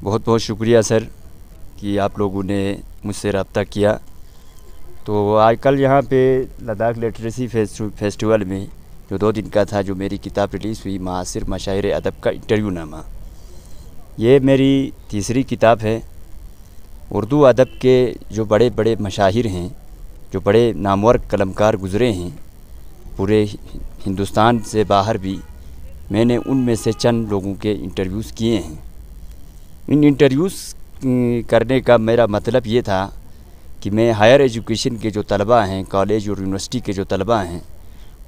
بہت بہت شکریہ سر کہ آپ لوگوں نے مجھ سے رابطہ کیا۔ تو آج کل یہاں پہ لداخ لٹریسی فیسٹیول میں جو 2 دن کا تھا، جو میری کتاب ریلیز ہوئی معاصر مشاہیر ادب کا انٹرویو نامہ، یہ میری تیسری کتاب ہے۔ اردو ادب کے جو بڑے بڑے مشاہیر ہیں، جو بڑے نامور قلمکار گزرے ہیں پورے ہندوستان سے باہر بھی، میں نے ان میں سے چند لوگوں کے انٹرویوز کیے ہیں۔ ان انٹرویوز کرنے کا میرا مطلب یہ تھا کہ میں ہائر ایجوکیشن کے جو طلباء ہیں، کالج اور یونیورسٹی کے جو طلباء ہیں،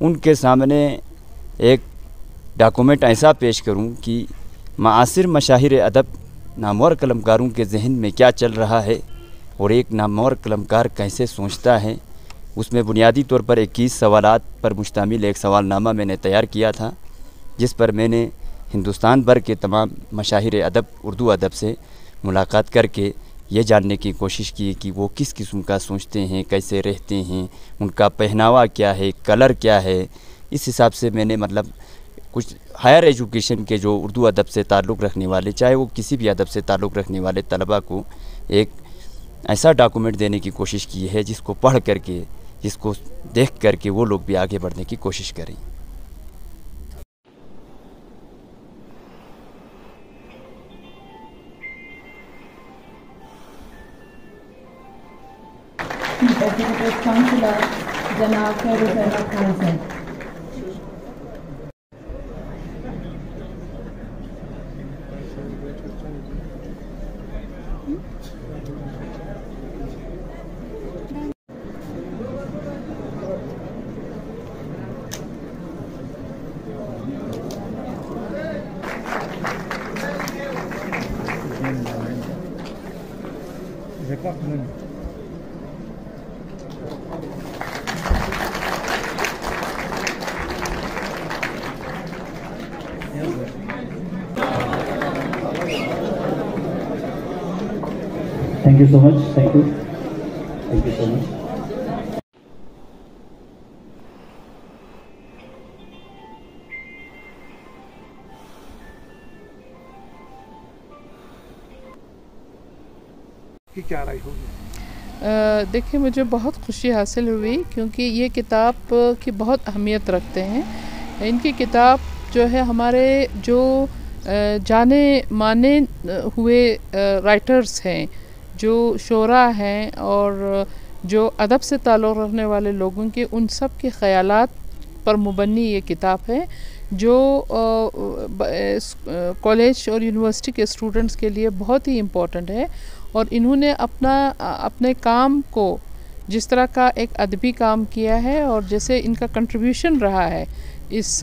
ان کے سامنے ایک ڈاکومنٹ ایسا پیش کروں کہ معاصر مشاہیر ادب نامور قلمکاروں کے ذہن میں کیا چل رہا ہے اور ایک نامور قلمکار کیسے سوچتا ہے۔ اس میں بنیادی طور پر 21 سوالات پر مشتمل ایک سوال نامہ میں نے تیار کیا تھا، جس پر میں نے ہندوستان بھر کے تمام مشاہیر ادب، اردو ادب سے ملاقات کر کے یہ جاننے کی کوشش کی کہ وہ کس قسم کا سوچتے ہیں، کیسے رہتے ہیں، ان کا پہناوا کیا ہے، کلر کیا ہے۔ اس حساب سے میں نے کچھ ہائر ایجوکیشن کے جو اردو ادب سے تعلق رکھنے والے، چاہے وہ کسی بھی ادب سے تعلق رکھنے والے طلباء کو ایک ایسا ڈاکومنٹ دینے کی کوشش کی ہے جس کو پڑھ کر کے، جس کو دیکھ کر کے وہ لوگ بھی آگے بڑھنے کی کوشش کریں۔ جناب خیر احمد خان صاحب۔ Thank you so much. Thank you. Thank you so much. کیا رائے ہوگی؟ دیکھیں، مجھے بہت خوشی حاصل ہوئی کیونکہ یہ کتاب کی بہت اہمیت رکھتے ہیں۔ ان کی کتاب جو ہے ہمارے جو جانے مانے ہوئے رائٹرز ہیں، جو شعراء ہیں اور جو ادب سے تعلق رکھنے والے لوگوں کے، ان سب کے خیالات پر مبنی یہ کتاب ہے، جو کالج اور یونیورسٹی کے اسٹوڈنٹس کے لیے بہت ہی امپورٹنٹ ہے۔ اور انہوں نے اپنے کام کو جس طرح کا ایک ادبی کام کیا ہے اور جیسے ان کا کنٹریبیوشن رہا ہے اس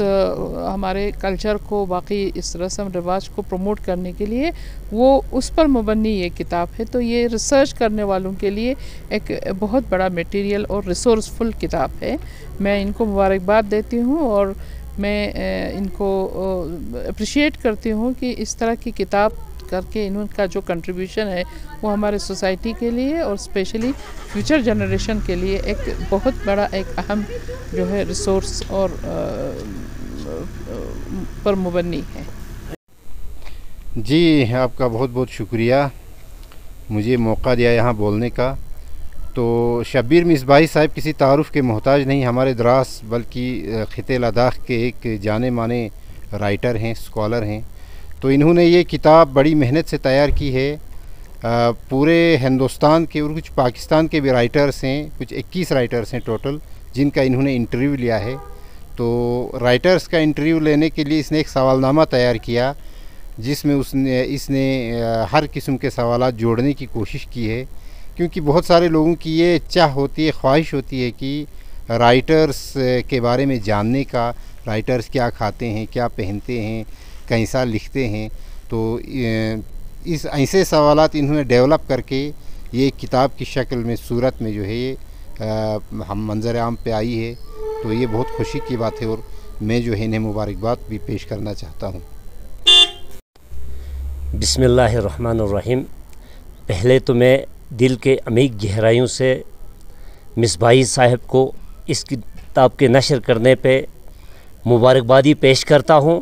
ہمارے کلچر کو، باقی اس رسم رواج کو پروموٹ کرنے کے لیے، وہ اس پر مبنی یہ کتاب ہے۔ تو یہ ریسرچ کرنے والوں کے لیے ایک بہت بڑا میٹیریل اور ریسورسفل کتاب ہے۔ میں ان کو مبارکباد دیتی ہوں اور میں ان کو اپریشیٹ کرتی ہوں کہ اس طرح کی کتاب کر کے انہوں کا جو کنٹریبیوشن ہے وہ ہمارے سوسائٹی کے لیے اور اسپیشلی فیوچر جنریشن کے لیے ایک بہت بڑا، ایک اہم جو ہے ریسورس اور پر مبنی ہے۔ جی، آپ کا بہت بہت شکریہ مجھے موقع دیا یہاں بولنے کا۔ تو شبیر مصباحی صاحب کسی تعارف کے محتاج نہیں، ہمارے دراز بلکہ خطے لداخ کے ایک جانے مانے رائٹر ہیں، اسکالر ہیں۔ تو انہوں نے یہ کتاب بڑی محنت سے تیار کی ہے۔ پورے ہندوستان کے اور کچھ پاکستان کے بھی رائٹرز ہیں، کچھ 21 رائٹرز ہیں ٹوٹل، جن کا انہوں نے انٹرویو لیا ہے۔ تو رائٹرز کا انٹرویو لینے کے لیے اس نے ایک سوال نامہ تیار کیا، جس میں اس نے ہر قسم کے سوالات جوڑنے کی کوشش کی ہے، کیونکہ بہت سارے لوگوں کی یہ چاہ ہوتی ہے، خواہش ہوتی ہے کہ رائٹرز کے بارے میں جاننے کا، رائٹرز کیا کھاتے ہیں، کیا پہنتے ہیں، کیسا لکھتے ہیں۔ تو اس ایسے سوالات انہوں نے ڈیولپ کر کے یہ کتاب کی شکل میں، صورت میں جو ہے یہ ہم منظر عام پہ آئی ہے۔ تو یہ بہت خوشی کی بات ہے اور میں جو ہے انہیں مبارکباد بھی پیش کرنا چاہتا ہوں۔ بسم اللہ الرحمن الرحیم۔ پہلے تو میں دل کے عمیق گہرائیوں سے مصباحی صاحب کو اس کتاب کے نشر کرنے پہ مبارکبادی پیش کرتا ہوں